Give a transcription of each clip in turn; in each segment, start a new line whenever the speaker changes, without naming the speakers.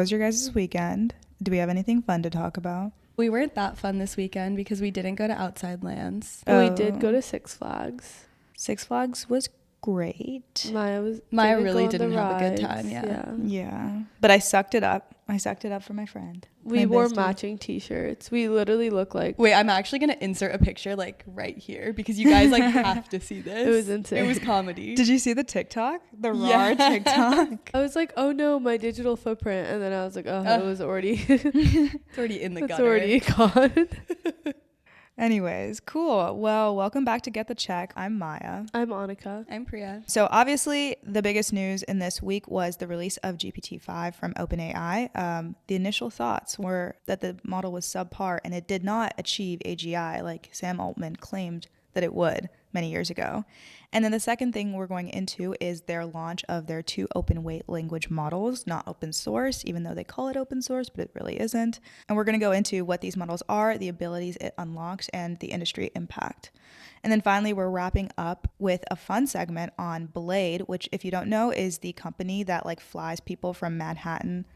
was your guys' weekend? Do we have anything fun to talk about?
We weren't that fun this weekend because we didn't go to Outside Lands.
We did go to Six Flags.
Six Flags was great.
Maya really didn't have a good time.
Yeah. But I sucked it up. For my friend.
We wore matching t-shirts. We literally look like...
Wait, I'm actually going to insert a picture like right here because you guys like have to see this.
It was insane.
It was comedy.
Did you see the TikTok? The raw TikTok?
I was like, oh no, my digital footprint. And then I was like, it was already...
It's already in the gutter.
It's already gone.
Anyways, cool. Well, welcome back to Get the Check. I'm Maya.
I'm Annika.
I'm Priya.
So obviously the biggest news in this week was the release of GPT-5 from OpenAI. The initial thoughts were that the model was subpar and it did not achieve AGI like Sam Altman claimed that it would many years ago. And then the second thing we're going into is their launch of their 2 open weight language models, not open source, even though they call it open source, but it really isn't. And we're going to go into what these models are, the abilities it unlocks, and the industry impact. And then finally, we're wrapping up with a fun segment on Blade, which, if you don't know, is the company that like flies people from Manhattan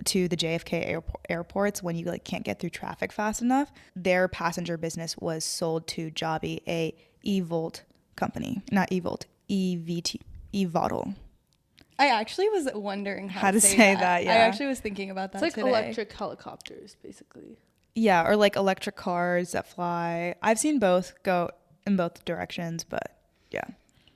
to the JFK airports when you like can't get through traffic fast enough. Their passenger business was sold to Joby, a eVTOL company, not eVTOL, eVTOL.
I actually was wondering how to say that.
Yeah.
I actually was thinking about that
today. It's like
today.
electric helicopters, basically.
Yeah, or like electric cars that fly. I've seen both go in both directions, but yeah.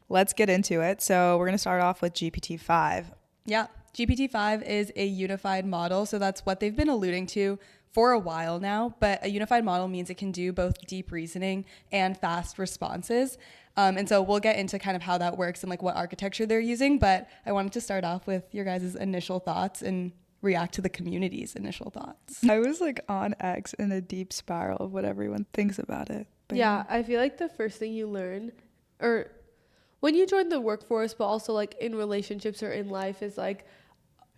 Let's get into it. So we're going to start off with GPT-5.
Yeah. GPT-5 is a unified model. So that's what they've been alluding to for a while now. But a unified model means it can do both deep reasoning and fast responses. And so we'll get into kind of how that works and like what architecture they're using. But I wanted to start off with your guys' initial thoughts and react to the community's initial thoughts.
I was like on X in a deep spiral of what everyone thinks about it.
But yeah, I feel like the first thing you learn, or when you join the workforce, but also like in relationships or in life, is like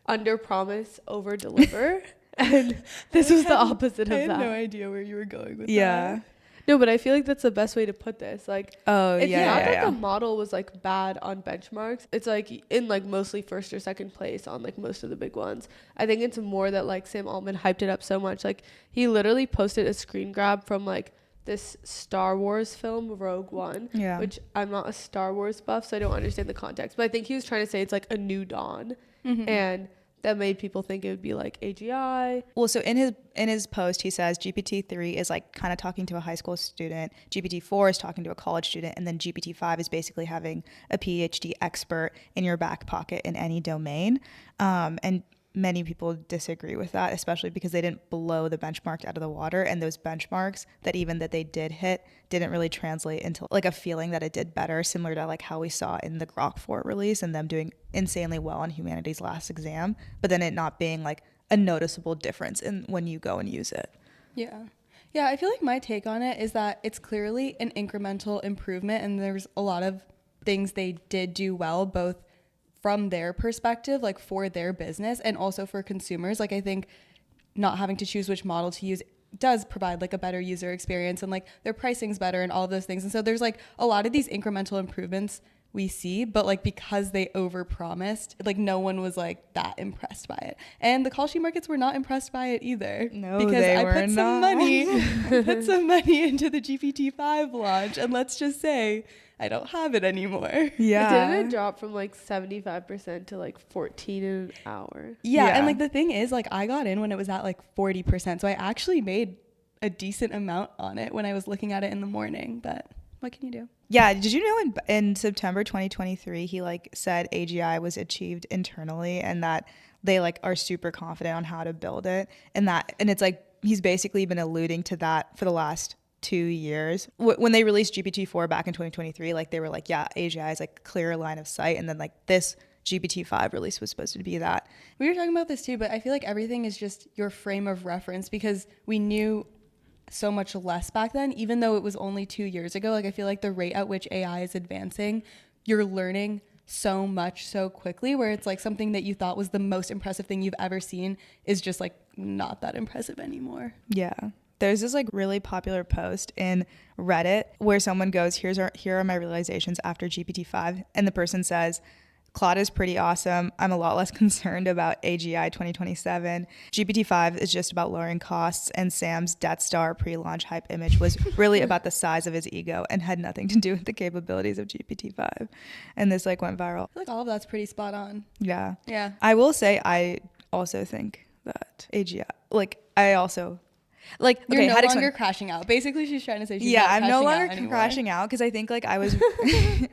under promise, over deliver. And this was the opposite of that.
I had no idea where you were going with
that.
No, but I feel like that's the best way to put this. Like, it's not that the model was like bad on benchmarks. It's like in like mostly first or second place on like most of the big ones. I think it's more that like Sam Altman hyped it up so much. Like he literally posted a screen grab from like this Star Wars film, Rogue One, which I'm not a Star Wars buff, so I don't understand the context. But I think he was trying to say it's like a new dawn. Mm-hmm. And that made people think it would be like AGI.
Well, so in his post, he says GPT-3 is like kind of talking to a high school student, GPT-4 is talking to a college student, and then GPT-5 is basically having a PhD expert in your back pocket in any domain. And many people disagree with that, especially because they didn't blow the benchmark out of the water, and those benchmarks that they did hit didn't really translate into like a feeling that it did better, similar to like how we saw in the Grok 4 release and them doing insanely well on humanity's last exam, but then it not being like a noticeable difference in when you go and use it.
Yeah, I feel like my take on it is that it's clearly an incremental improvement, and there's a lot of things they did do well, both from their perspective, like for their business, and also for consumers. Like I think not having to choose which model to use does provide like a better user experience, and like their pricing's better and all of those things. And so there's like a lot of these incremental improvements we see, but like because they overpromised, like no one was like that impressed by it. And the call sheet markets were not impressed by it either.
No,
because
they
I
were
put
not.
put some money into the GPT-5 launch, and let's just say I don't have it anymore.
Yeah.
Didn't it drop from like 75% to like 14 in an hour?
Yeah, and like the thing is, like I got in when it was at like 40%, so I actually made a decent amount on it when I was looking at it in the morning. But what can you do?
Yeah, did you know in September 2023 he like said AGI was achieved internally, and that they like are super confident on how to build it, and it's like he's basically been alluding to that for the last 2 years. When they released GPT-4 back in 2023, like they were like, yeah, AGI is like clear line of sight, and then like this GPT-5 release was supposed to be that.
We were talking about this too, but I feel like everything is just your frame of reference, because we knew so much less back then, even though it was only 2 years ago. Like I feel like the rate at which AI is advancing, you're learning so much so quickly, where it's like something that you thought was the most impressive thing you've ever seen is just like not that impressive anymore.
Yeah. There's this like really popular post in Reddit where someone goes, here are my realizations after GPT-5. And the person says, Claude is pretty awesome. I'm a lot less concerned about AGI 2027. GPT-5 is just about lowering costs, and Sam's Death Star pre-launch hype image was really about the size of his ego and had nothing to do with the capabilities of GPT-5. And this like went viral.
I feel like all of that's pretty spot on.
Yeah.
Yeah.
I will say I also think that AGI, like I also like
You're
okay,
no
how to
longer
explain?
crashing out. Basically, she's trying to say she's
Yeah,
not
I'm no
crashing
longer
out anymore.
crashing out because I think like I was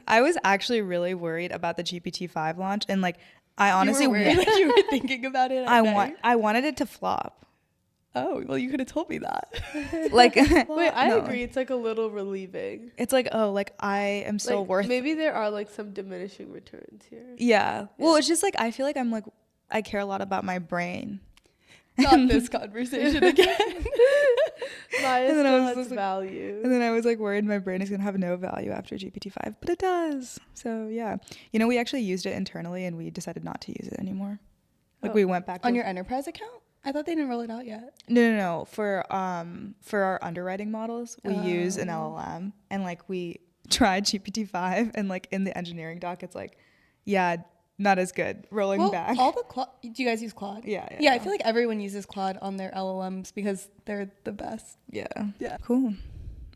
I was actually really worried about the GPT-5 launch, and like I honestly
you were worried that you were thinking about it.
I wanted it to flop.
Oh, well, you could have told me that.
Like
Wait, I
no.
agree. It's like a little relieving.
It's like, oh, like I am so
Like,
worth.
Maybe there are like some diminishing returns here.
Yeah. Well, it's just like I feel like I'm like I care a lot about my brain.
Not this conversation again.
Maya
And then I
still
was
has
just like-
value.
And then I was like worried my brain is gonna have no value after GPT-5, but it does. So yeah, you know, we actually used it internally, and we decided not to use it anymore. Like we went back to
On your enterprise account? I thought they didn't roll it out yet.
no. For our underwriting models, we use an LLM, and like we tried GPT-5, and like in the engineering doc, it's like, yeah, not as good. Rolling back.
All the do you guys use Claude?
Yeah.
I feel like everyone uses Claude on their LLMs because they're the best.
Yeah.
Yeah.
Cool.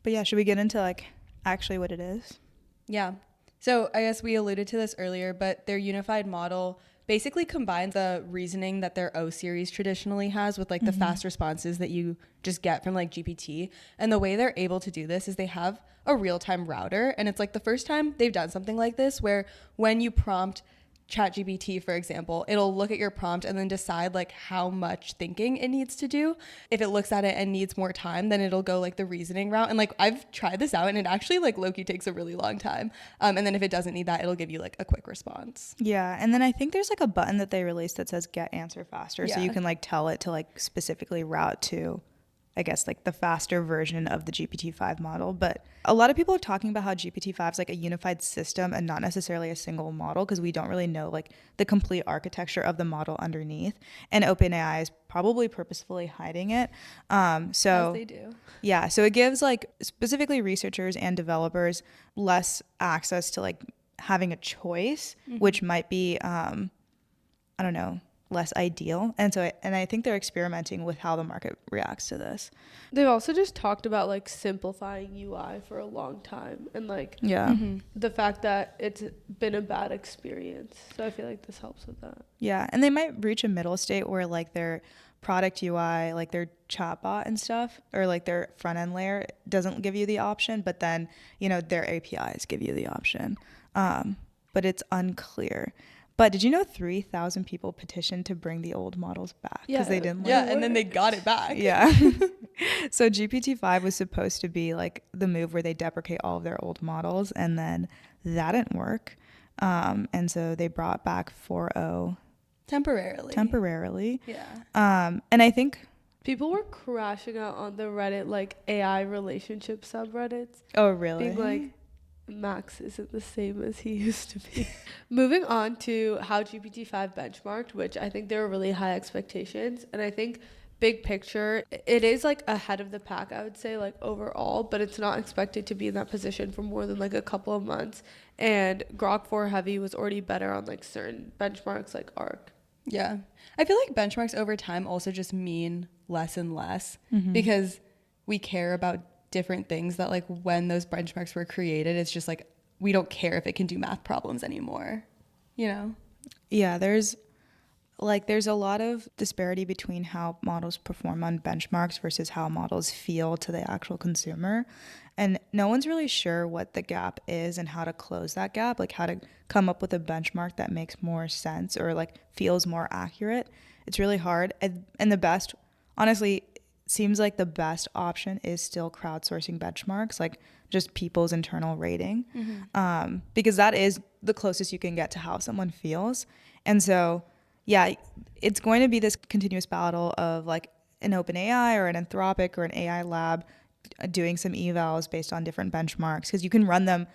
But yeah, should we get into like actually what it is?
Yeah. So I guess we alluded to this earlier, but their unified model basically combines the reasoning that their O series traditionally has with like the fast responses that you just get from like GPT. And the way they're able to do this is they have a real-time router. And it's like the first time they've done something like this where when you prompt ChatGPT, for example, it'll look at your prompt and then decide like how much thinking it needs to do. If it looks at it and needs more time, then it'll go like the reasoning route. And like I've tried this out, and it actually like low-key takes a really long time. And then if it doesn't need that, it'll give you like a quick response.
Yeah, and then I think there's like a button that they released that says get answer faster, so
Yeah.
you can like tell it to like specifically route to, I guess, like the faster version of the GPT-5 model. But a lot of people are talking about how GPT-5 is like a unified system and not necessarily a single model, because we don't really know like the complete architecture of the model underneath. And OpenAI is probably purposefully hiding it.
As they do.
Yeah, so it gives like specifically researchers and developers less access to like having a choice, which might be, I don't know, less ideal. And so I think they're experimenting with how the market reacts to this.
They've also just talked about like simplifying UI for a long time, and like the fact that it's been a bad experience. So I feel like this helps with that.
Yeah, and they might reach a middle state where like their product UI, like their chatbot and stuff, or like their front end layer doesn't give you the option, but then, you know, their APIs give you the option. But it's unclear. But did you know 3,000 people petitioned to bring the old models back because they didn't like
Yeah, and then they got it back.
Yeah. So GPT-5 was supposed to be like the move where they deprecate all of their old models, and then that didn't work. And so they brought back 4.0 temporarily.
Yeah.
And I think
People were crashing out on the Reddit like AI relationship subreddits,
oh really?
being like, Max isn't the same as he used to be. Moving on to how GPT-5 benchmarked, which I think there were really high expectations. And I think big picture, it is like ahead of the pack, I would say, like overall, but it's not expected to be in that position for more than like a couple of months. And Grok 4 Heavy was already better on like certain benchmarks like ARC.
Yeah. I feel like benchmarks over time also just mean less and less because we care about different things that like when those benchmarks were created, it's just like we don't care if it can do math problems anymore, you know?
Yeah, there's a lot of disparity between how models perform on benchmarks versus how models feel to the actual consumer. And no one's really sure what the gap is and how to close that gap, like how to come up with a benchmark that makes more sense or like feels more accurate. It's really hard. And the best, honestly, seems like the best option is still crowdsourcing benchmarks, like just people's internal rating, because that is the closest you can get to how someone feels. And so, yeah, it's going to be this continuous battle of like an OpenAI or an Anthropic or an AI lab doing some evals based on different benchmarks, because you can run them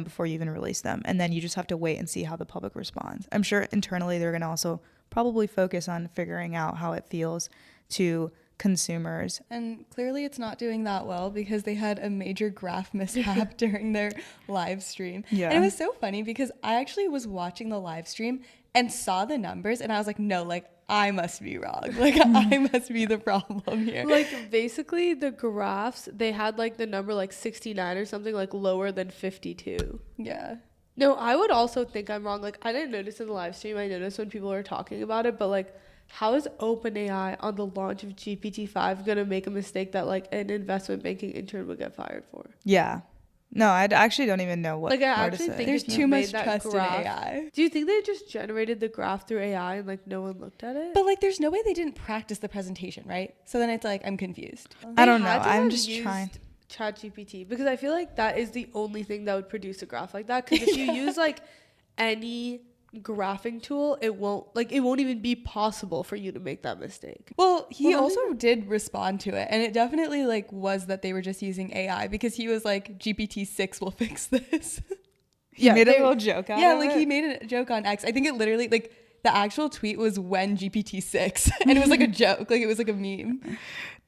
before you even release them, and then you just have to wait and see how the public responds. I'm sure internally they're going to also probably focus on figuring out how it feels to consumers.
And clearly it's not doing that well because they had a major graph mishap during their live stream.
Yeah.
And it was so funny because I actually was watching the live stream and saw the numbers and I was like, no, like I must be wrong. Like I must be the problem here.
Like basically the graphs, they had like the number like 69 or something, like lower than 52.
Yeah.
No, I would also think I'm wrong. Like I didn't notice in the live stream. I noticed when people were talking about it, but like how is OpenAI on the launch of GPT-5 going to make a mistake that like an investment banking intern would get fired for?
Yeah. No, I actually don't even know what
like I
more to
actually
say.
think
There's
if you
too much
made that
trust
graph,
in AI.
Do you think they just generated the graph through AI and like no one looked at it?
But like there's no way they didn't practice the presentation, right? So then it's like I'm confused.
I don't know.
Had to
I'm
have
just
used
trying.
ChatGPT because I feel like that is the only thing that would produce a graph like that. Because if you use like any graphing tool, it won't even be possible for you to make that mistake.
Well, he also did respond to it, and it definitely like was that they were just using AI because he was like GPT-6 will fix this.
He made a little joke out of it.
Yeah, like he made a joke on X. I think it literally like the actual tweet was when GPT-6 and it was like a joke, like it was like a meme.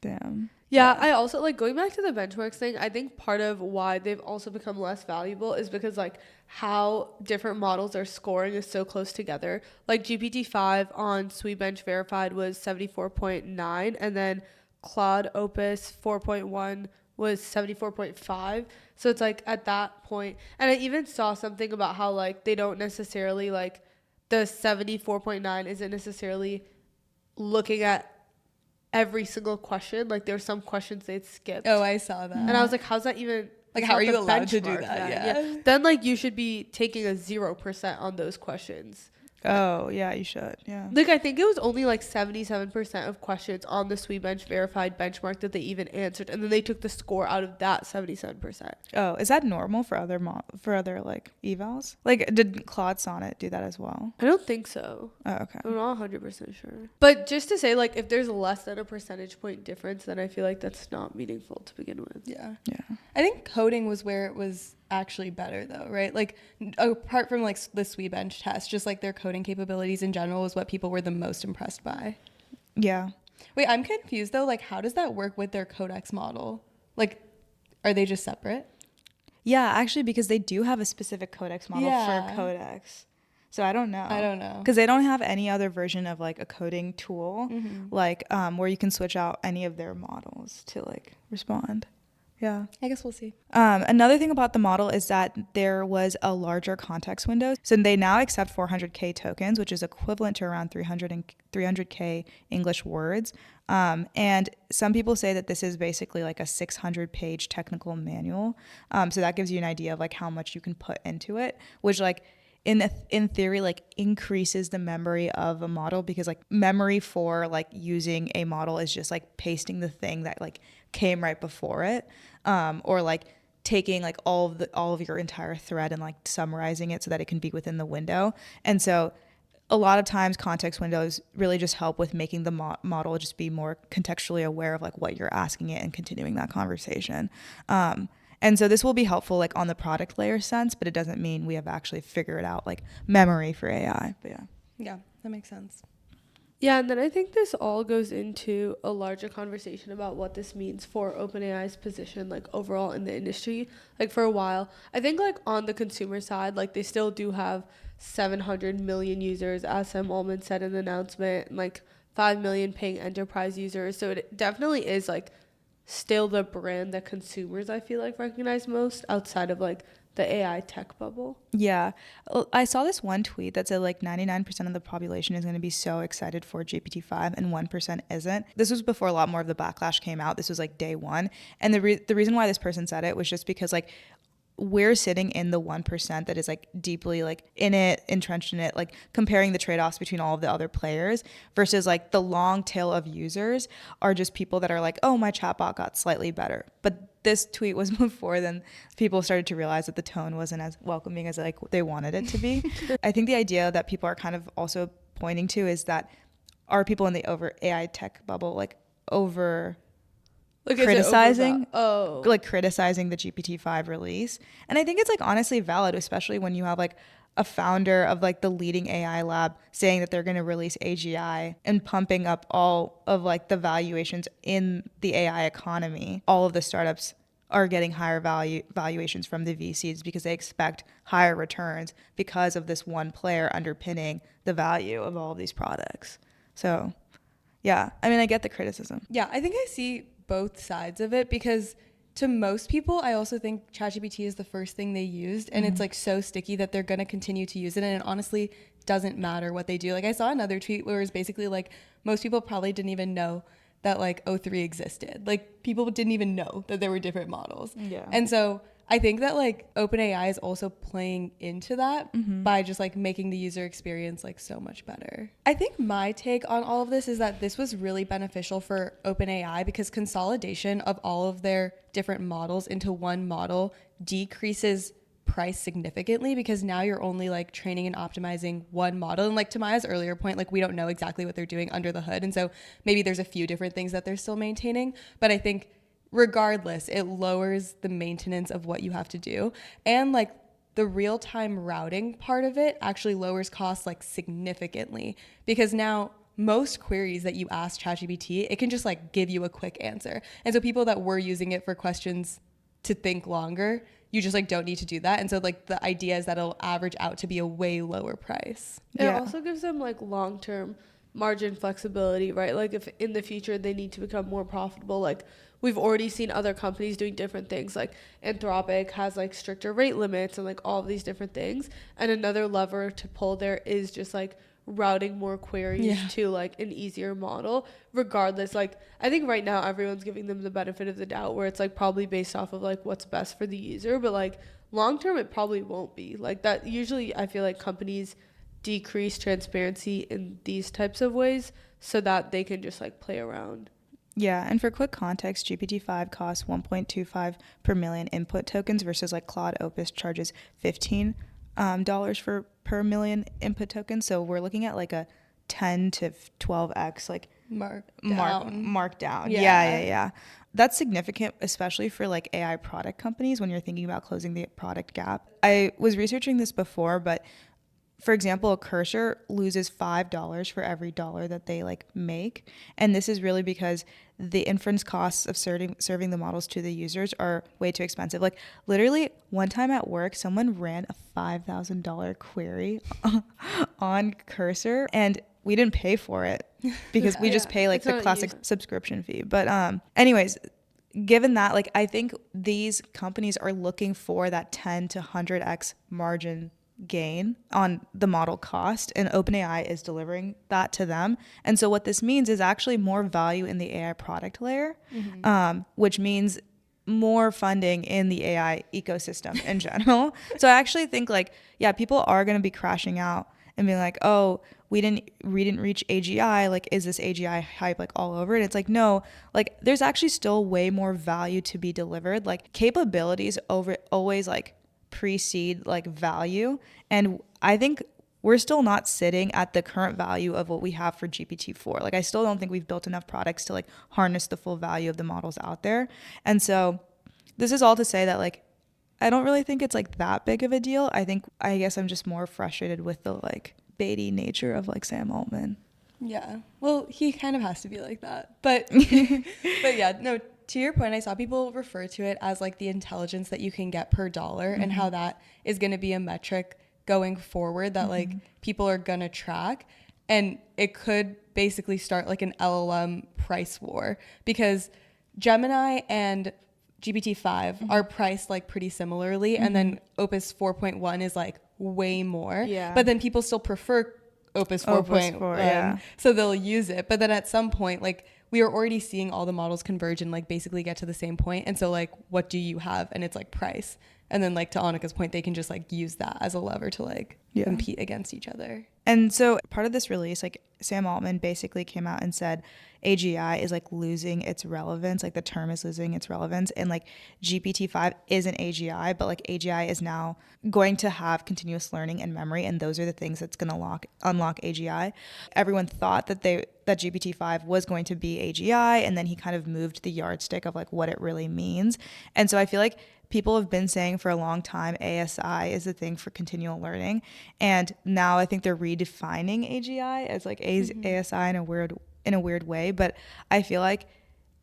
Damn.
Yeah, I also like going back to the benchmarks thing. I think part of why they've also become less valuable is because like how different models are scoring is so close together. Like GPT-5 on Sweetbench Verified was 74.9, and then Claude Opus 4.1 was 74.5. So it's like at that point, and I even saw something about how like they don't necessarily like the 74.9 isn't necessarily looking at every single question. Like there's some questions they'd skipped.
Oh, I saw that.
And I was like, how's that even
like how are you allowed to do that?
Yeah. Then like you should be taking a 0% on those questions.
Oh, yeah, you should. Yeah.
Like I think it was only like 77% of questions on the Sweetbench Verified benchmark that they even answered, and then they took the score out of that 77%.
Oh, is that normal for other like evals? Like did Claude Sonnet do that as well?
I don't think so.
Oh, okay.
I'm not 100% sure. But just to say, like, if there's less than a percentage point difference, then I feel like that's not meaningful to begin with.
Yeah.
Yeah.
I think coding was where it was actually better though, right? Like apart from like the Sweetbench test, just like their coding capabilities in general was what people were the most impressed by.
Yeah.
Wait, I'm confused though. Like how does that work with their codex model? Like are they just separate?
Yeah, actually, because they do have a specific codex model
Yeah.
for codex. So I don't know. Because they don't have any other version of like a coding tool, like where you can switch out any of their models to like respond. Yeah.
I guess we'll see.
Another thing about the model is that there was a larger context window. So they now accept 400K tokens, which is equivalent to around 300K English words. And some people say that this is basically like a 600-page technical manual. So that gives you an idea of like how much you can put into it, which like in theory like increases the memory of a model, because like memory for like using a model is just like pasting the thing that like came right before it, or like taking like all of your entire thread and like summarizing it so that it can be within the window. And so a lot of times context windows really just help with making the model just be more contextually aware of like what you're asking it and continuing that conversation. And so this will be helpful like on the product layer sense, but it doesn't mean we have actually figured out like memory for AI. But
Yeah, that makes sense.
Yeah, and then I think this all goes into a larger conversation about what this means for OpenAI's position, like overall in the industry. Like for a while, I think like on the consumer side, like they still do have 700 million users, as Sam Altman said in the announcement, and like 5 million paying enterprise users. So it definitely is like still the brand that consumers, I feel like, recognize most outside of like the AI tech bubble.
Yeah. I saw this one tweet that said like 99% of the population is going to be so excited for GPT-5 and 1% isn't. This was before a lot more of the backlash came out. This was like day one. And the reason why this person said it was just because like we're sitting in the 1% that is like deeply like in it, entrenched in it, like comparing the trade-offs between all of the other players versus like the long tail of users are just people that are like, oh, my chatbot got slightly better. But this tweet was before then people started to realize that the tone wasn't as welcoming as like they wanted it to be. I think the idea that people are kind of also pointing to is that are people in the over AI tech bubble like over
Like
criticizing criticizing the GPT-5 release. And I think it's like honestly valid, especially when you have like a founder of like the leading AI lab saying that they're going to release AGI and pumping up all of like the valuations in the AI economy. All of the startups are getting higher valuations from the VCs because they expect higher returns because of this one player underpinning the value of all of these products. So, yeah, I mean, I get the criticism.
Yeah, I think I see both sides of it because to most people, I also think ChatGPT is the first thing they used, and it's like so sticky that they're going to continue to use it, and it honestly doesn't matter what they do. Like I saw another tweet where it was basically like most people probably didn't even know that like O3 existed. Like people didn't even know that there were different models.
Yeah.
And so I think that like OpenAI is also playing into that by just like making the user experience like so much better. I think my take on all of this is that this was really beneficial for OpenAI because consolidation of all of their different models into one model decreases price significantly because now you're only like training and optimizing one model. And like to Maya's earlier point, like we don't know exactly what they're doing under the hood. And so maybe there's a few different things that they're still maintaining. But I think regardless, it lowers the maintenance of what you have to do. And like the real-time routing part of it actually lowers costs like significantly because now most queries that you ask ChatGPT, it can just like give you a quick answer. And so people that were using it for questions to think longer, you just like don't need to do that. And so like the idea is that it'll average out to be a way lower price.
It also gives them like long-term margin flexibility, right? Like if in the future they need to become more profitable, like we've already seen other companies doing different things, like Anthropic has like stricter rate limits and like all of these different things. And another lever to pull there is just like routing more queries to like an easier model. Regardless, like I think right now everyone's giving them the benefit of the doubt where it's like probably based off of like what's best for the user, but like long term it probably won't be like that. Usually I feel like companies decrease transparency in these types of ways so that they can just like play around.
Yeah, and for quick context, GPT-5 costs 1.25 per million input tokens versus like Claude Opus charges $15 for per million input tokens. So we're looking at like a 10 to 12x like markdown. Yeah. That's significant, especially for like AI product companies when you're thinking about closing the product gap. I was researching this before, but for example, a cursor loses $5 for every dollar that they like make. And this is really because the inference costs of serving the models to the users are way too expensive. Like literally one time at work, someone ran a $5,000 query on Cursor and we didn't pay for it because we just pay like the classic subscription fee. But anyways, given that, like I think these companies are looking for that 10 to 100x margin gain on the model cost, and OpenAI is delivering that to them. And so what this means is actually more value in the AI product layer, which means more funding in the AI ecosystem in general. So I actually think like, yeah, people are going to be crashing out and being like, oh, we didn't reach AGI. Like, is this AGI hype like all over it? It's like, no, like there's actually still way more value to be delivered. Like capabilities always like precede like value, and I think we're still not sitting at the current value of what we have for GPT-4. Like I still don't think we've built enough products to like harness the full value of the models out there. And so this is all to say that like I don't really think it's like that big of a deal. I guess I'm just more frustrated with the like baity nature of like Sam Altman.
Yeah, well, he kind of has to be like that, but but yeah, no, to your point, I saw people refer to it as like the intelligence that you can get per dollar and how that is going to be a metric going forward that like people are going to track. And it could basically start like an LLM price war because Gemini and GPT-5 are priced like pretty similarly. And then Opus 4.1 is like way more. Yeah. But then people still prefer Opus 4.1, so they'll use it. But then at some point, like we are already seeing all the models converge and like basically get to the same point. And so like, what do you have? And it's like price. And then like to Annika's point, they can just like use that as a lever to like compete against each other.
And so part of this release, like Sam Altman basically came out and said AGI is like losing its relevance, like the term is losing its relevance, and like GPT-5 isn't AGI, but like AGI is now going to have continuous learning and memory, and those are the things that's going to unlock AGI. Everyone thought that that GPT-5 was going to be AGI, and then he kind of moved the yardstick of like what it really means. And so I feel like people have been saying for a long time ASI is the thing for continual learning, and now I think they're redefining AGI as like ASI in a weird way. But I feel like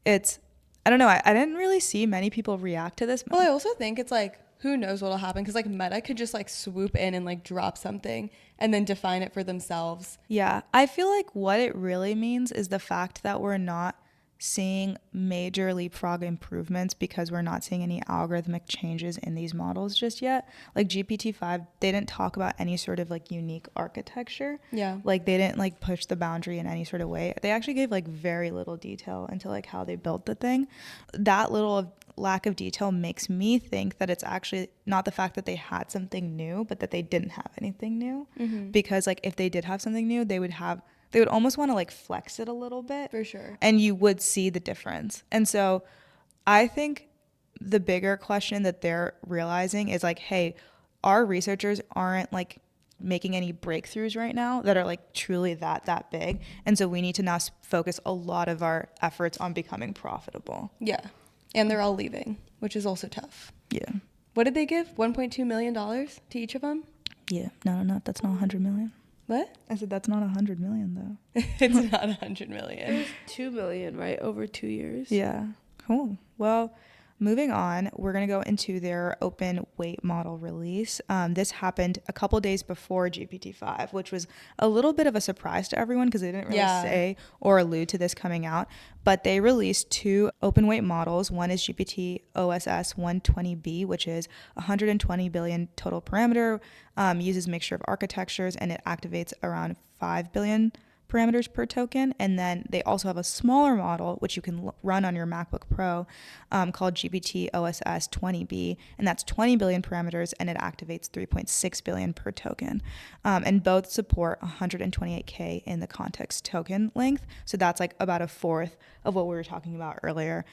it's, I don't know, I didn't really see many people react to this.
Well, I also think it's like, who knows what'll happen, because like Meta could just like swoop in and like drop something and then define it for themselves.
Yeah, I feel like what it really means is the fact that we're not seeing major leapfrog improvements because we're not seeing any algorithmic changes in these models just yet. Like GPT-5, they didn't talk about any sort of like unique architecture.
Yeah.
Like they didn't like push the boundary in any sort of way. They actually gave like very little detail into like how they built the thing. That little lack of detail makes me think that it's actually not the fact that they had something new, but that they didn't have anything new. Because like if they did have something new, they would almost want to like flex it a little bit.
For sure.
And you would see the difference. And so I think the bigger question that they're realizing is like, hey, our researchers aren't like making any breakthroughs right now that are like truly that big. And so we need to now focus a lot of our efforts on becoming profitable.
Yeah. And they're all leaving, which is also tough.
Yeah.
What did they give? $1.2 million to each of them?
Yeah. No. That's not 100 million.
What?
I said that's not 100 million though.
It's not 100 million.
It was 2 million, right? Over 2 years.
Yeah. Cool. Well, moving on, we're going to go into their open weight model release. This happened a couple days before GPT-5, which was a little bit of a surprise to everyone because they didn't really say or allude to this coming out. But they released 2 open weight models. One is GPT-oss 120B, which is 120 billion total parameter, uses a mixture of architectures, and it activates around 5 billion parameters per token. And then they also have a smaller model which you can run on your MacBook Pro, called GPT-oss 20B, and that's 20 billion parameters, and it activates 3.6 billion per token. And both support 128K in the context token length, so that's like about a fourth of what we were talking about earlier,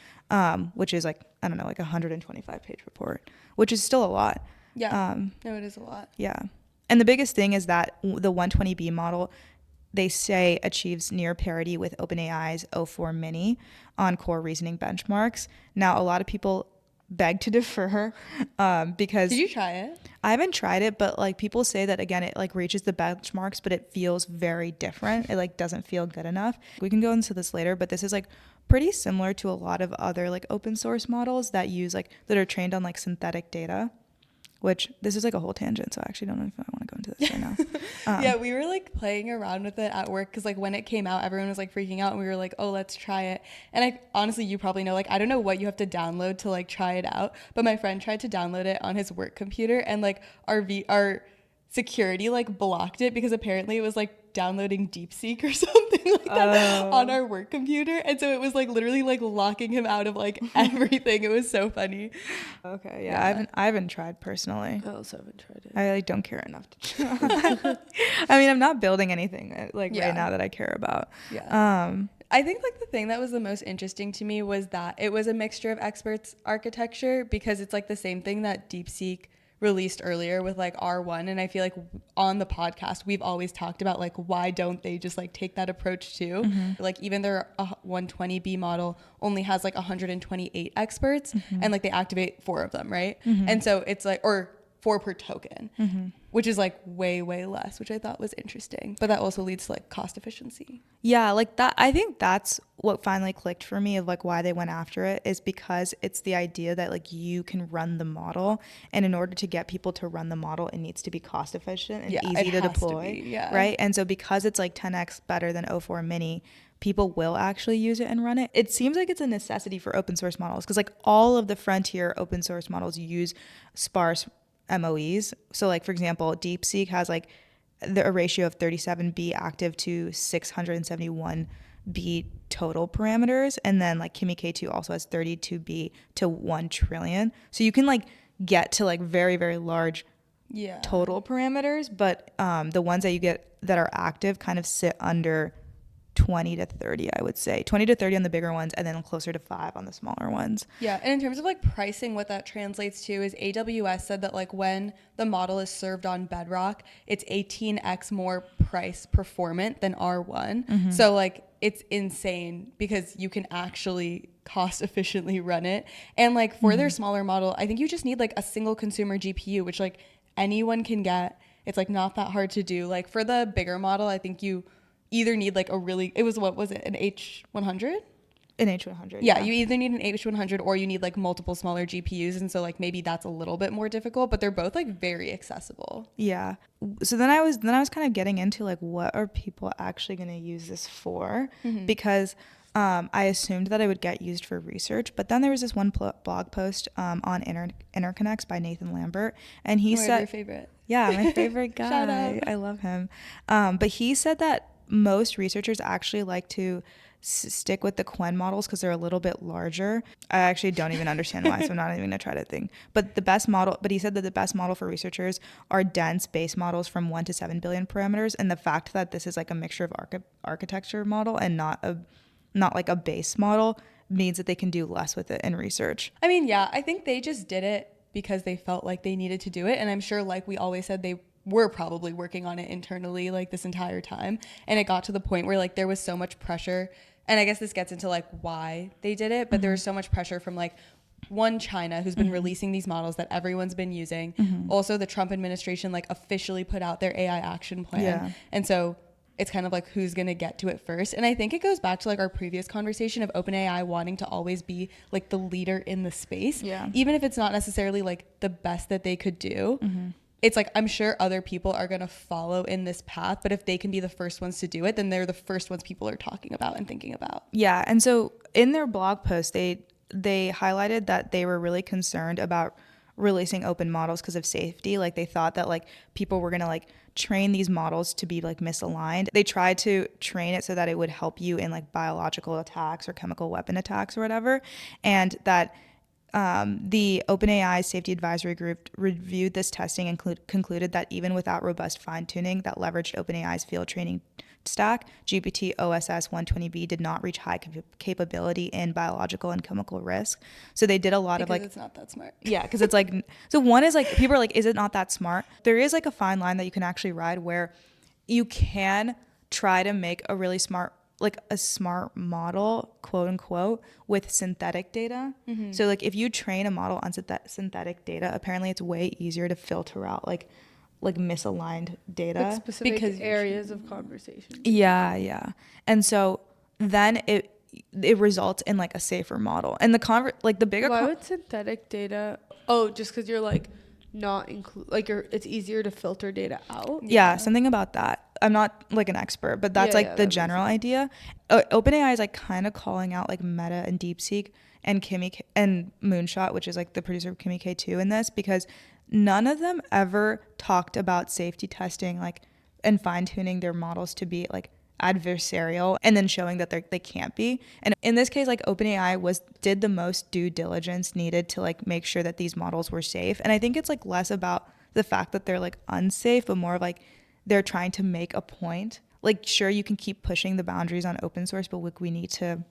which is like, I don't know, like a 125-page report, which is still a lot.
Yeah. No, it is a lot.
Yeah. And the biggest thing is that the 120B model, they say, achieves near parity with OpenAI's O4 Mini on core reasoning benchmarks. Now, a lot of people beg to differ because...
Did you try it?
I haven't tried it, but like people say that, again, it like reaches the benchmarks, but it feels very different. It like doesn't feel good enough. We can go into this later, but this is like pretty similar to a lot of other like open source models that are trained on like synthetic data. Which, this is like a whole tangent, so I actually don't know if I want to go into this right now.
Yeah, we were like playing around with it at work because like when it came out, everyone was like freaking out, and we were like, oh, let's try it. And I honestly, you probably know, like I don't know what you have to download to like try it out, but my friend tried to download it on his work computer, and like our security like blocked it because apparently it was like downloading DeepSeek or something like that on our work computer, and so it was like literally like locking him out of like everything. It was so funny.
Okay, yeah. I haven't tried personally.
I also haven't tried it.
I like don't care enough to try. I mean, I'm not building anything like right now that I care about.
Yeah. I think like the thing that was the most interesting to me was that it was a mixture of experts architecture, because it's like the same thing that DeepSeek released earlier with like R1, and I feel like on the podcast we've always talked about like why don't they just like take that approach too. Like even their 120B model only has like 128 experts, and like they activate 4 of them, right? And so it's like, or 4 per token, which is like way less, which I thought was interesting, but that also leads to like cost efficiency.
Yeah, like that, I think that's what finally clicked for me of like why they went after it, is because it's the idea that like you can run the model, and in order to get people to run the model, it needs to be cost efficient and easy to deploy, right? And so because it's like 10x better than O4 Mini, people will actually use it and run it. It seems like it's a necessity for open source models, because like all of the frontier open source models use sparse MOEs. So like, for example, DeepSeek has like a ratio of 37B active to 671B total parameters. And then like Kimi K2 also has 32B to 1 trillion. So you can like get to like very, very large total parameters. But the ones that you get that are active kind of sit under 20 to 30, I would say 20 to 30 on the bigger ones, and then closer to 5 on the smaller ones.
Yeah. And in terms of like pricing, what that translates to is AWS said that like when the model is served on Bedrock, it's 18x more price performant than R1. So like it's insane because you can actually cost efficiently run it. And like for their smaller model, I think you just need like a single consumer GPU, which like anyone can get. It's like not that hard to do. Like for the bigger model, I think you either need like what was it, an H100?
An H100.
Yeah, you either need an H100 or you need like multiple smaller GPUs. And so like maybe that's a little bit more difficult, but they're both like very accessible.
Yeah. So then I was kind of getting into like, what are people actually going to use this for? Because I assumed that it would get used for research, but then there was this one blog post on Interconnects by Nathan Lambert, and he said,
your favorite.
Yeah, my favorite guy.
Shout out.
I love him. But he said that most researchers actually like to stick with the Quen models because they're a little bit larger. I actually don't even understand why, so I'm not even gonna try to think. But he said that the best model for researchers are dense base models from 1 to 7 billion parameters, and the fact that this is like a mixture of architecture model and not like a base model means that they can do less with it in research.
I mean, yeah, I think they just did it because they felt like they needed to do it, and I'm sure, like we always said, they were probably working on it internally like this entire time, and it got to the point where like there was so much pressure. And I guess this gets into like why they did it, but there was so much pressure from like China, who's been releasing these models that everyone's been using. Also, the Trump administration like officially put out their AI action plan.
Yeah.
And so it's kind of like who's going to get to it first. And I think it goes back to like our previous conversation of OpenAI wanting to always be like the leader in the space.
Yeah.
Even if it's not necessarily like the best that they could do. It's like, I'm sure other people are going to follow in this path, but if they can be the first ones to do it, then they're the first ones people are talking about and thinking about.
Yeah. And so in their blog post, they highlighted that they were really concerned about releasing open models because of safety. Like they thought that like people were going to like train these models to be like misaligned. They tried to train it so that it would help you in like biological attacks or chemical weapon attacks or whatever. And that the OpenAI Safety Advisory Group reviewed this testing and concluded that even without robust fine-tuning that leveraged OpenAI's field training stack, GPT-oss 120B did not reach high capability in biological and chemical risk. So they did a lot of like...
it's not that smart.
Yeah, because it's like... So one is like, people are like, is it not that smart? There is like a fine line that you can actually ride where you can try to make a really smart model, quote unquote, with synthetic data. So like if you train a model on synthetic data, apparently it's way easier to filter out like misaligned data.
Like specific areas of conversation.
Yeah. And so then it results in like a safer model. And the bigger...
Why would synthetic data... Oh, just because you're like not include... Like it's easier to filter data out?
Yeah, something about that. I'm not like an expert, but that's the general idea. OpenAI is like kind of calling out like Meta and DeepSeek and and Moonshot, which is like the producer of Kimi K2 in this, because none of them ever talked about safety testing like and fine-tuning their models to be like adversarial and then showing that they can't be. And in this case, like OpenAI did the most due diligence needed to like make sure that these models were safe. And I think it's like less about the fact that they're like unsafe, but more of like they're trying to make a point. Like, sure, you can keep pushing the boundaries on open source, but like we need to,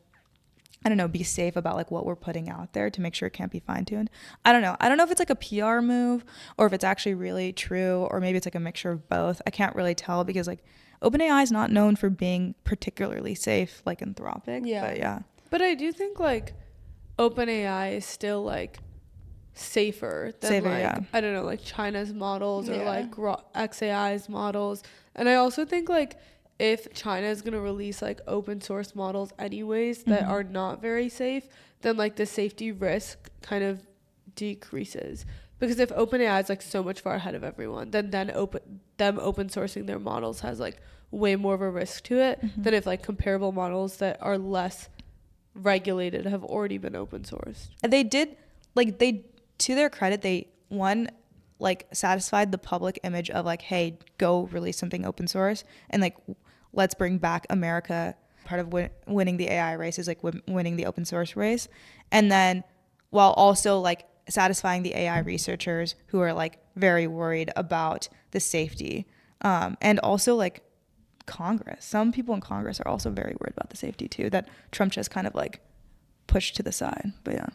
I don't know, be safe about like what we're putting out there to make sure it can't be fine-tuned. I don't know if it's like a PR move or if it's actually really true, or maybe it's like a mixture of both. I can't really tell because like OpenAI is not known for being particularly safe, like Anthropic.
Yeah.
But
I do think like OpenAI is still like safer than I don't know, like China's models or like XAI's models. And I also think like if China is going to release like open source models anyways that are not very safe, then like the safety risk kind of decreases. Because if OpenAI is like so much far ahead of everyone, then open sourcing their models has like way more of a risk to it than if like comparable models that are less regulated have already been open sourced.
They did to their credit, they satisfied the public image of like, hey, go release something open source and like let's bring back America. Part of winning the AI race is like winning the open source race, and then while also like satisfying the AI researchers who are like very worried about the safety, and also like Congress. Some people in Congress are also very worried about the safety too, that Trump just kind of like pushed to the side. But yeah.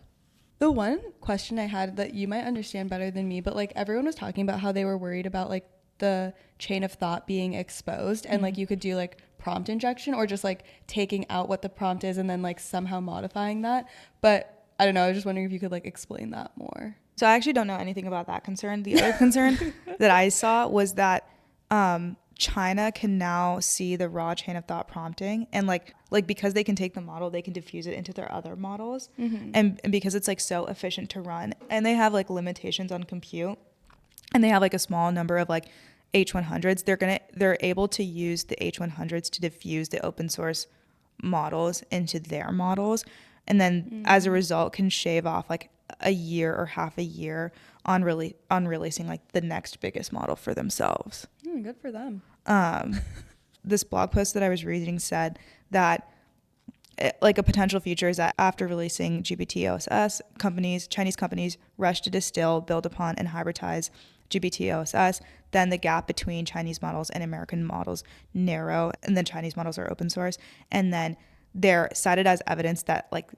The one question I had that you might understand better than me, but like everyone was talking about how they were worried about like the chain of thought being exposed and like you could do like prompt injection or just like taking out what the prompt is and then like somehow modifying that. But I don't know. I was just wondering if you could like explain that more.
So I actually don't know anything about that concern. The other concern that I saw was that China can now see the raw chain of thought prompting, and like because they can take the model, they can diffuse it into their other models, and because it's like so efficient to run, and they have like limitations on compute, and they have like a small number of like H100s, they're able to use the H100s to diffuse the open source models into their models, and then as a result can shave off like a year or half a year on releasing like the next biggest model for themselves.
Good for them.
This blog post that I was reading said that like a potential future is that after releasing GPT-oss, Chinese companies rush to distill, build upon, and hybridize GPT-oss. Then the gap between Chinese models and American models narrow, and then Chinese models are open source, and then they're cited as evidence that like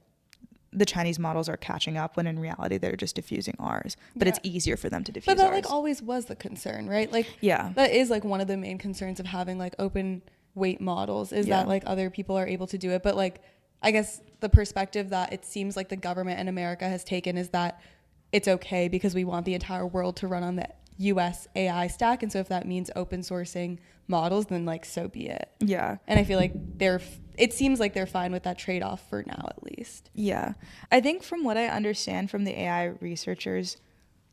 the Chinese models are catching up when in reality they're just diffusing ours, but it's easier for them to diffuse
ours. But that
ours.
like always was the concern, right? Like
yeah,
that is like one of the main concerns of having like open weight models is that like other people are able to do it. But like I guess the perspective that it seems like the government in America has taken is that it's okay because we want the entire world to run on the US AI stack, and so if that means open sourcing models, then like so be it.
Yeah.
And I feel like it seems like they're fine with that trade-off for now at least.
Yeah. I think from what I understand from the AI researchers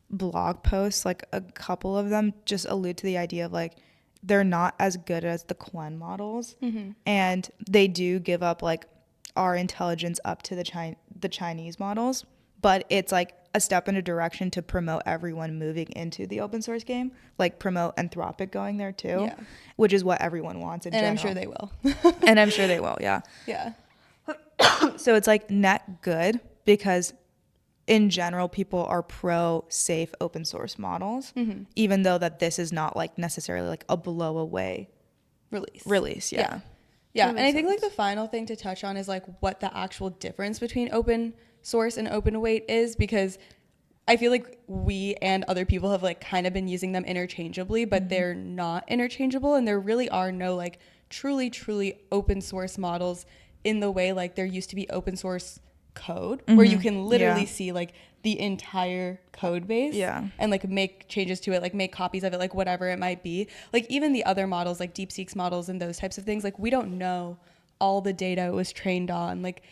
blog posts, like a couple of them just allude to the idea of like they're not as good as the Quen models, and they do give up like our intelligence up to the Chinese models, but it's like a step in a direction to promote everyone moving into the open source game, like promote Anthropic going there too, which is what everyone wants in general.
I'm sure they will.
And I'm sure they will, yeah.
Yeah.
So it's like net good because in general people are pro safe open source models, even though that this is not like necessarily like a blow away release. Yeah.
And I think like the final thing to touch on is like what the actual difference between open source and open weight is, because I feel like we and other people have like kind of been using them interchangeably, but they're not interchangeable, and there really are no like truly open source models in the way like there used to be open source code where you can literally see like the entire code base and like make changes to it, like make copies of it, like whatever it might be. Like even the other models like DeepSeek's models and those types of things, like we don't know all the data it was trained on. Like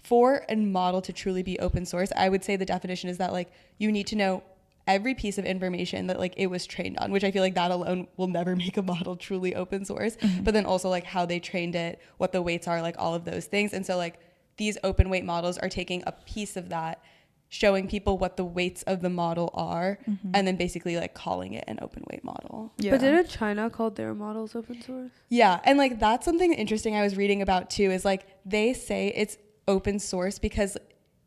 for a model to truly be open source, I would say the definition is that like you need to know every piece of information that like it was trained on, which I feel like that alone will never make a model truly open source. But then also like how they trained it, what the weights are, like all of those things. And so like these open weight models are taking a piece of that, showing people what the weights of the model are, and then basically like calling it an open weight model.
But didn't China call their models open source?
Yeah, and like that's something interesting I was reading about too, is like they say it's open source because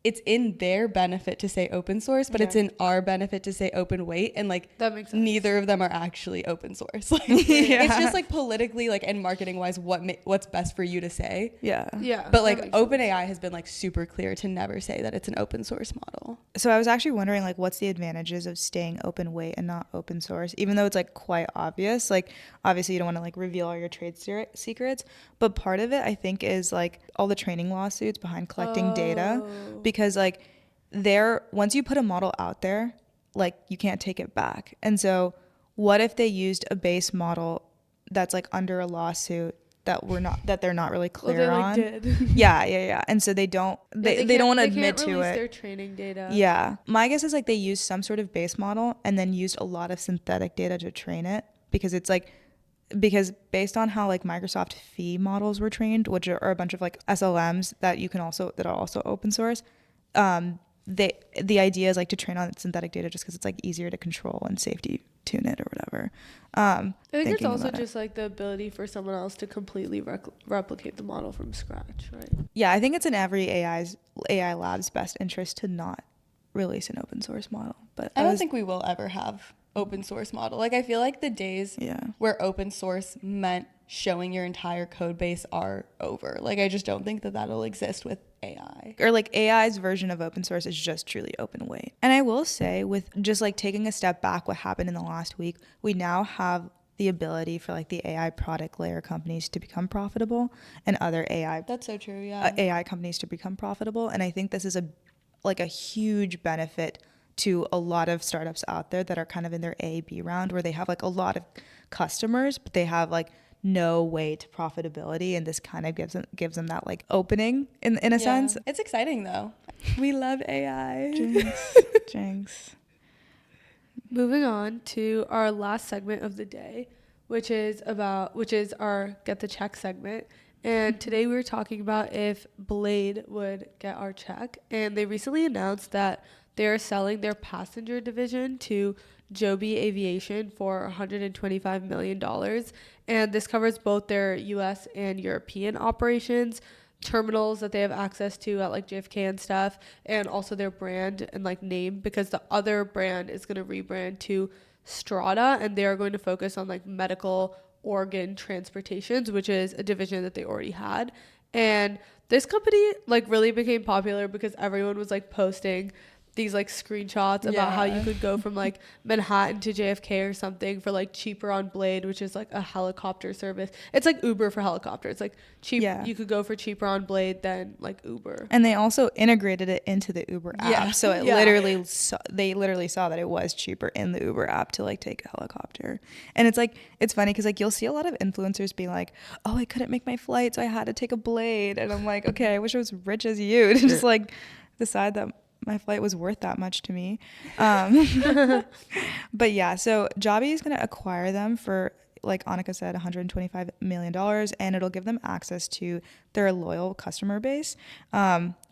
it's in their benefit to say open source, but it's in our benefit to say open weight, and like
that makes sense.
Neither of them are actually open source. Like it's just like politically like and marketing wise what's best for you to say.
Yeah.
But like OpenAI has been like super clear to never say that it's an open source model.
So I was actually wondering like what's the advantages of staying open weight and not open source, even though it's like quite obvious. Like obviously you don't want to like reveal all your trade secrets, but part of it I think is like all the training lawsuits behind collecting data, because like once you put a model out there, like you can't take it back. And so what if they used a base model that's like under a lawsuit that they're not really clear on?
Did.
Yeah. And so they don't want to admit to it.
Their training data.
Yeah. My guess is like they used some sort of base model and then used a lot of synthetic data to train it, because based on how like Microsoft Phi models were trained, which are a bunch of like SLMs that are also open source, the idea is like to train on synthetic data just because it's like easier to control and safety tune it or whatever.
I think it's also just like the ability for someone else to completely replicate the model from scratch, right?
Yeah, I think it's in every AI lab's best interest to not release an open source model. But
I don't think we will ever have open source model. Like I feel like the days where open source meant showing your entire code base are over. Like I just don't think that that'll exist with AI.
Or like AI's version of open source is just truly open weight. And I will say, with just like taking a step back, what happened in the last week, we now have the ability for like the AI product layer companies to become profitable and other
That's so true. Yeah.
AI companies to become profitable. And I think this is a huge benefit to a lot of startups out there that are kind of in their A/B round, where they have like a lot of customers, but they have like no way to profitability, and this kind of gives them that like opening in a sense.
It's exciting though. We love AI.
Jinx.
Moving on to our last segment of the day, which is our Get the Check segment. And today we were talking about if Blade would get our check. And they recently announced that they are selling their passenger division to Joby Aviation for $125 million. And this covers both their US and European operations, terminals that they have access to at like JFK and stuff, and also their brand and like name, because the other brand is going to rebrand to Strata, and they are going to focus on like medical organ transportations, which is a division that they already had. And this company like really became popular because everyone was like posting these like screenshots about how you could go from like Manhattan to JFK or something for like cheaper on Blade, which is like a helicopter service. It's like Uber for helicopter. It's like cheap. Yeah. You could go for cheaper on Blade than like Uber.
And they also integrated it into the Uber app. Yeah. So it they literally saw that it was cheaper in the Uber app to like take a helicopter. And it's like, it's funny because like you'll see a lot of influencers being like, oh, I couldn't make my flight, so I had to take a Blade. And I'm like, okay, I wish I was rich as you to just like decide that my flight was worth that much to me. But yeah, so Joby is going to acquire them for, like Annika said, $125 million, and it'll give them access to their loyal customer base,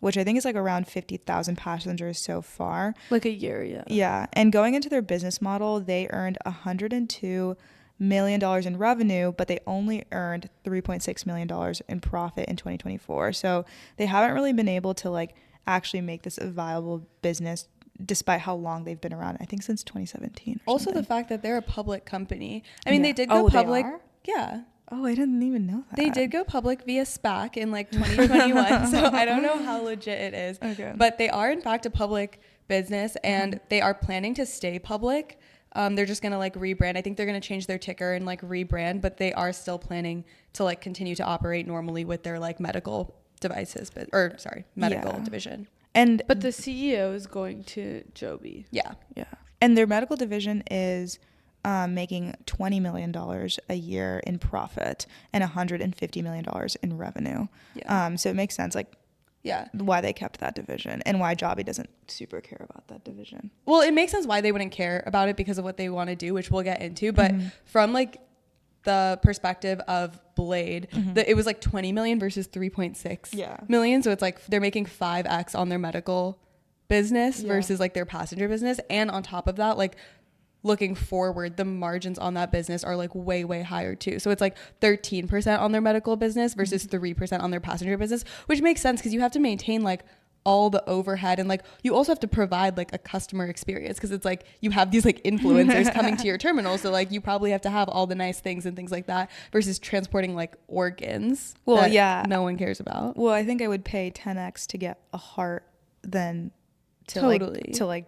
which I think is like around 50,000 passengers so far.
Like a year, yeah.
Yeah, and going into their business model, they earned $102 million in revenue, but they only earned $3.6 million in profit in 2024. So they haven't really been able to like actually make this a viable business despite how long they've been around. I think since 2017.
Also something. The fact that they're a public company. I mean, they did go public. Yeah.
Oh, I didn't even know that.
They did go public via SPAC in like 2021. So I don't know how legit it is. Okay. But they are in fact a public business, and they are planning to stay public. They're just going to like rebrand. I think they're going to change their ticker and like rebrand, but they are still planning to like continue to operate normally with their like medical devices, medical division.
But the CEO is going to Joby.
Yeah.
And their medical division is making $20 million a year in profit and $150 million in revenue. Yeah. So it makes sense, like, why they kept that division and why Joby doesn't super care about that division.
Well, it makes sense why they wouldn't care about it because of what they want to do, which we'll get into. But from like the perspective of Blade, it was like 20 million versus 3.6 million. So it's like they're making 5x on their medical business versus like their passenger business. And on top of that, like looking forward, the margins on that business are like way, way higher too. So it's like 13% on their medical business versus 3% on their passenger business, which makes sense because you have to maintain like all the overhead, and like you also have to provide like a customer experience because it's like you have these like influencers coming to your terminal, so like you probably have to have all the nice things and things like that versus transporting like organs no one cares about.
Well, I think I would pay 10x to get a heart than to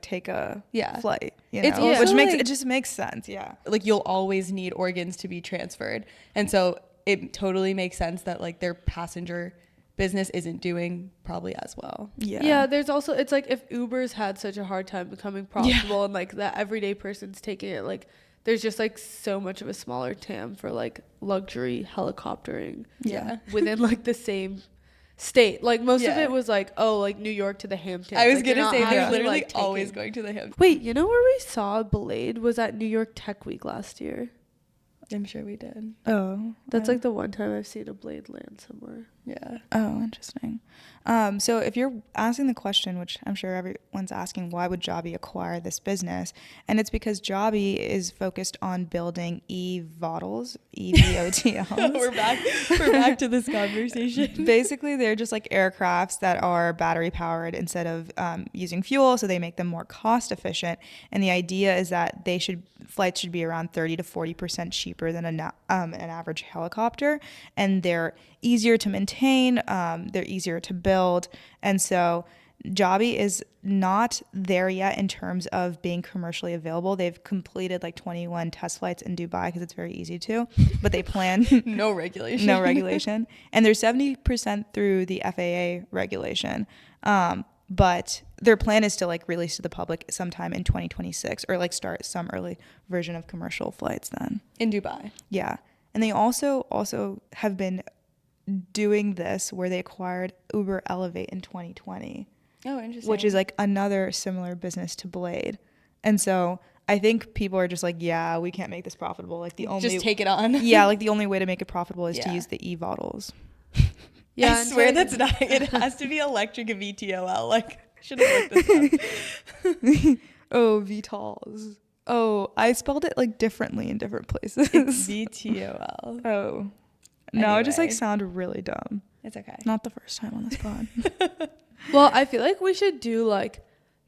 take a flight, you know? Which makes it just makes sense.
Like you'll always need organs to be transferred, and so it totally makes sense that like their passenger business isn't doing probably as well.
There's also, it's like if Uber's had such a hard time becoming profitable and like that everyday person's taking it, like there's just like so much of a smaller TAM for like luxury helicoptering within like the same state. Like most of it was like, oh, like New York to the Hamptons.
I was like, gonna say they're literally like always going to the Hamptons.
Wait, you know where we saw Blade was at New York Tech Week last year?
I'm sure we did.
Oh,
that's like the one time I've seen a Blade land somewhere.
Yeah.
Oh, interesting. So if you're asking the question, which I'm sure everyone's asking, why would Joby acquire this business? And it's because Joby is focused on building eVTOLs, EVOTLs.
We're back to this conversation.
Basically, they're just like aircrafts that are battery powered instead of using fuel, so they make them more cost efficient. And the idea is that flights should be around 30 to 40% cheaper than an average helicopter, and they're easier to maintain, they're easier to build, and so Joby is not there yet in terms of being commercially available. They've completed like 21 test flights in Dubai because it's very easy to, but they plan
no regulation.
No regulation. And they're 70% through the FAA regulation. But their plan is to like release to the public sometime in 2026 or like start some early version of commercial flights then.
In Dubai.
Yeah. And they also have been doing this where they acquired Uber Elevate in 2020.
Oh, interesting.
Which is like another similar business to Blade. And so I think people are just like, yeah, we can't make this profitable. Like the only
just take it on.
Yeah, like the only way to make it profitable is to use the eVTOLs.
Yeah, I swear that's not. It has to be electric VTOL. Like, should have looked this up.
Oh, VTOLs. Oh, I spelled it like differently in different places.
It's VTOL.
Oh. No, it just like sounded really dumb.
It's okay.
Not the first time on this pod.
Well, I feel like we should do like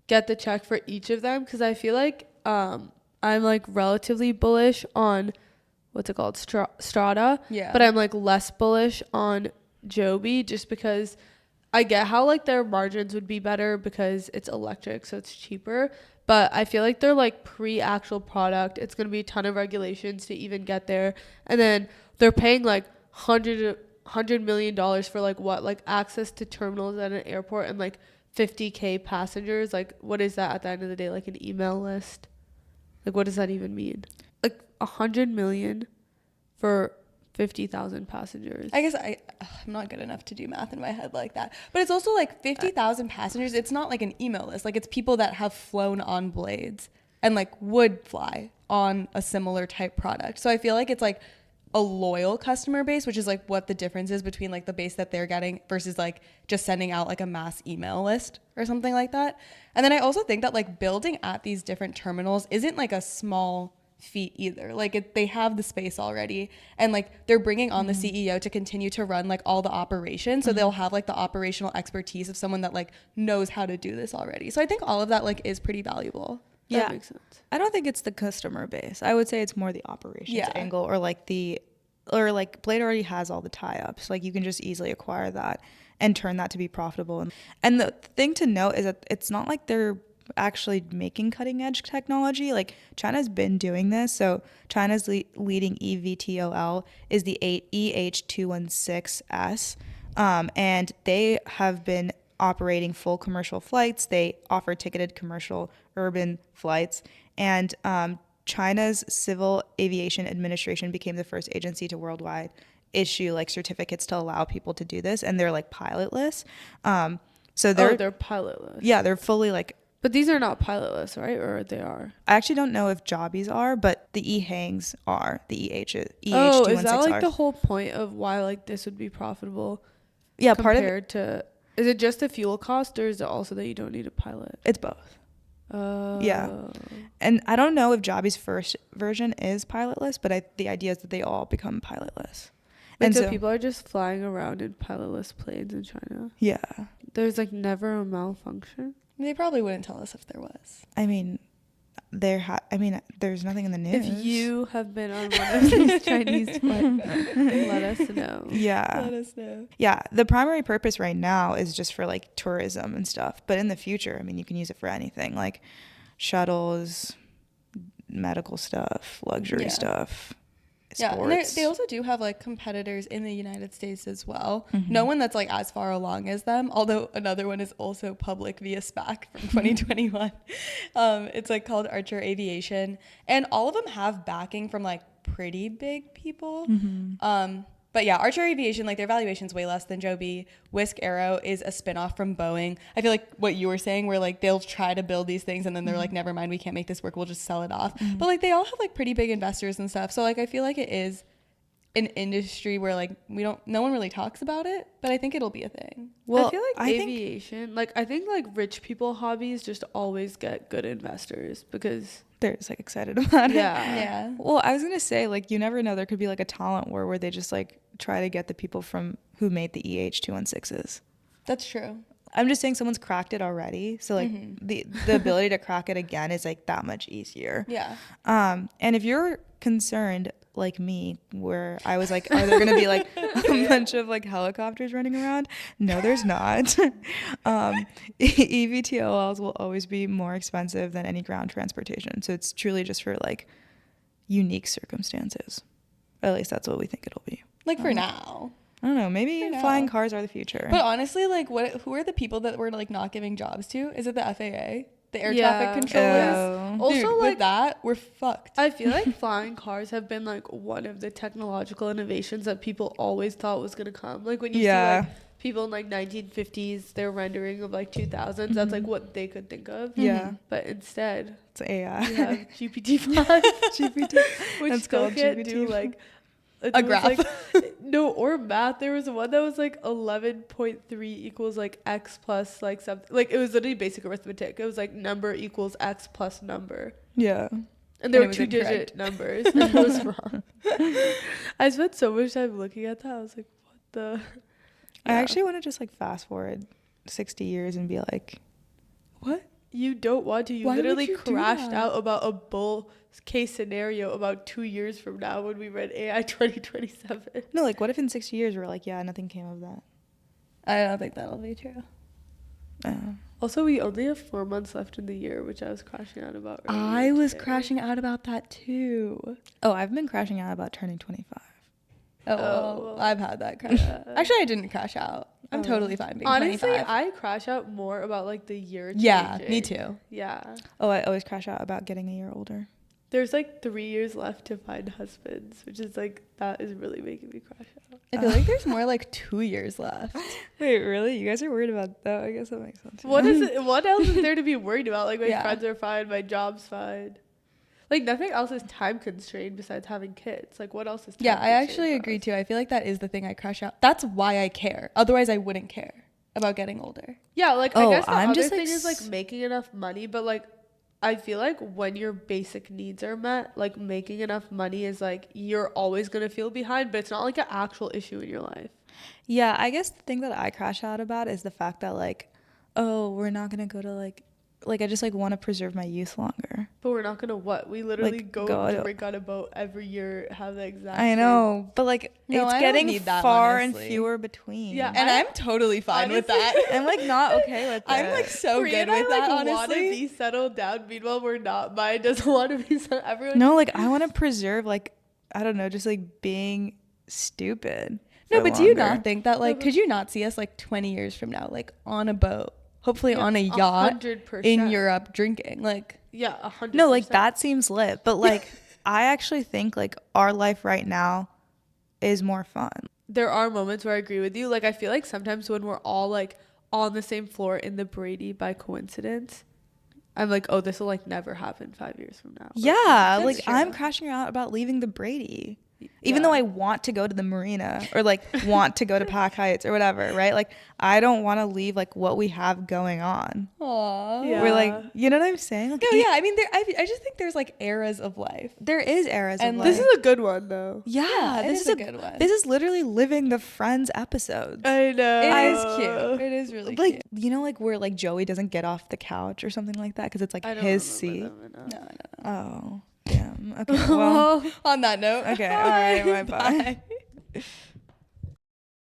get the check for each of them because I feel like I'm like relatively bullish on what's it called Strata.
Yeah.
But I'm like less bullish on Joby just because I get how like their margins would be better because it's electric, so it's cheaper. But I feel like they're like pre-actual product. It's gonna be a ton of regulations to even get there, and then they're paying like $100 million for like what, like access to terminals at an airport and like 50K passengers. Like what is that at the end of the day? Like an email list? Like what does that even mean? Like 100 million for 50,000 passengers.
I guess I'm not good enough to do math in my head like that. But it's also like 50,000 passengers. It's not like an email list. Like it's people that have flown on Blades and like would fly on a similar type product. So I feel like it's like a loyal customer base, which is like what the difference is between like the base that they're getting versus like just sending out like a mass email list or something like that. And then I also think that like building at these different terminals isn't like a small feat either. Like they have the space already, and like they're bringing on the CEO to continue to run like all the operations, so they'll have like the operational expertise of someone that like knows how to do this already. So I think all of that like is pretty valuable.
That makes sense.
I don't think it's the customer base. I would say it's more the operations angle, or like Blade already has all the tie-ups. Like you can just easily acquire that and turn that to be profitable. And the thing to note is that it's not like they're actually making cutting edge technology. Like China's been doing this. So China's leading eVTOL is the EH216S, and they have been operating full commercial flights. They offer ticketed commercial urban flights, and China's Civil Aviation Administration became the first agency to worldwide issue like certificates to allow people to do this, and they're like pilotless. So they're
pilotless.
Yeah, they're fully like.
But these are not pilotless, right? Or they are?
I actually don't know if Joby's are, but the EHangs are. The EH216
Oh, is that like
are.
the whole point of why like this would be profitable?
Yeah, part of
compared to, is it just the fuel cost, or is it also that you don't need a pilot?
It's both. Yeah. And I don't know if Joby's first version is pilotless, but the idea is that they all become pilotless.
And so people are just flying around in pilotless planes in China.
Yeah.
There's like never a malfunction.
They probably wouldn't tell us if there was.
I mean, there's nothing in the news.
If you have been on one of these Chinese flights, let us know.
Yeah.
Let us know.
Yeah. The primary purpose right now is just for like tourism and stuff. But in the future, I mean, you can use it for anything, like shuttles, medical stuff, luxury stuff.
Yeah,
sports.
and they also do have like competitors in the United States as well. No one that's like as far along as them, although another one is also public via SPAC from 2021. It's like called Archer Aviation, and all of them have backing from like pretty big people. But yeah, Archer Aviation, like their valuation's way less than Joby. Whisk Aero is a spinoff from Boeing. I feel like what you were saying, where like they'll try to build these things and then they're like, never mind, we can't make this work, we'll just sell it off. But like they all have like pretty big investors and stuff. So like I feel like it is an industry where like no one really talks about it, but I think it'll be a thing.
Well, I feel like aviation, I think like rich people hobbies just always get good investors because
they're just like excited about it.
Yeah.
Well, I was gonna say like you never know, there could be like a talent war where they just like try to get the people from who made the EH216s.
That's true.
I'm just saying someone's cracked it already, so like the ability to crack it again is like that much easier.
Yeah.
And if you're concerned like me, where I was like, are there going to be like a bunch of like helicopters running around? No, there's not. EVTOLs will always be more expensive than any ground transportation. So it's truly just for like unique circumstances. At least that's what we think it'll be.
Like for now.
I don't know. Maybe flying cars are the future.
But honestly, like, who are the people that we're like not giving jobs to? Is it the FAA? The air traffic controllers?
Also,
dude,
like
with that, we're fucked.
I feel like flying cars have been like one of the technological innovations that people always thought was gonna come. Like when you see like people in like 1950s, their rendering of like 2000s, that's like what they could think of.
Yeah.
But instead,
it's AI.
we have GPT-5, which
That's
still
called
can't
GPT.
do like
A graph.
like, no, or math. There was one that was like 11.3 equals like x plus like something. Like it was literally basic arithmetic. It was like number equals x plus number.
Yeah.
And there were
it was
2-digit numbers. And it was wrong. I spent so much time looking at that. I was like, what the?
I actually want to just like fast forward 60 years and be like, what?
You don't want to. You
Why would
literally
you do
crashed
that?
out about a bull case scenario about 2 years from now when we read AI 2027.
No, like what if in 60 years we're like, yeah, nothing came of that?
I don't think that'll be true.
Also, we only have 4 months left in the year, which I was crashing out about earlier
I was
today.
crashing out about that too.
Oh, I've been crashing out about turning 25.
Oh, well, I've had that crash. Actually, I didn't crash out. I'm totally fine being
Honestly,
25.
I crash out more about like the year
Yeah,
changing.
me too.
Yeah.
Oh, I always crash out about getting a year older.
There's like 3 years left to find husbands, which is like, that is really making me crash out.
I feel like there's more like 2 years left.
Wait, really? You guys are worried about that? I guess that makes sense.
What is it? What else is there to be worried about? Like my
Yeah.
friends are fine, my job's fine. Like nothing else is time constrained besides having kids. Like what else is time
Yeah, I
constrained
actually
for
agree
us?
too. I feel like that is the thing I crash out. That's why I care. Otherwise, I wouldn't care about getting older.
Yeah, like
Oh,
I guess the
I'm
other
just,
thing
like,
is like making enough money, but like I feel like when your basic needs are met, like making enough money is like you're always gonna feel behind, but it's not like an actual issue in your life.
Yeah, I guess the thing that I crash out about is the fact that like, oh, we're not gonna go to like I just like want to preserve my youth longer.
But we're not gonna what? We literally
Like,
go
go to-
drink on a boat every year, have the exact
I
same-
know, but like
No,
it's
I don't
getting
need that,
far
honestly.
and fewer between.
Yeah,
And I'm totally fine with that.
I'm like not okay with it.
I'm like so
Brie
good
and I,
with that,
want to
honestly.
be settled down. Meanwhile, we're not. Mine doesn't want to be settled. Everyone.
No, like I want to preserve like I don't know, just like being stupid.
No,
for
but do you
longer.
not think that like could you not see us like 20 years from now like on a boat, hopefully on a yacht
100%.
in Europe drinking? Like
Yeah, 100%.
No, like that seems lit, but like I actually think like our life right now is more fun.
There are moments where I agree with you. Like I feel like sometimes when we're all like on the same floor in the Brady by coincidence, I'm like, oh, this will like never happen 5 years from now.
Yeah,
that's
like
true.
I'm crashing out about leaving the Brady. Even
Yeah.
though I want to go to the marina or like want to go to Pack Heights or whatever, right? Like I don't want to leave like what we have going on.
aw.
Yeah.
We're like, you know what I'm saying? Like,
No, yeah, I mean I just think there's like eras of life.
there is eras
And,
of
This
life.
is a good one though.
Yeah,
it
this
is
is
a good one.
This is literally living the Friends episodes.
I know.
It is cute. It is really
Like
cute.
you know, like where like Joey doesn't get off the couch or something like that because it's like
I don't
his
remember
seat.
them enough.
No.
Oh, damn. Okay, well,
On that note.
okay, all right, bye.
Bye.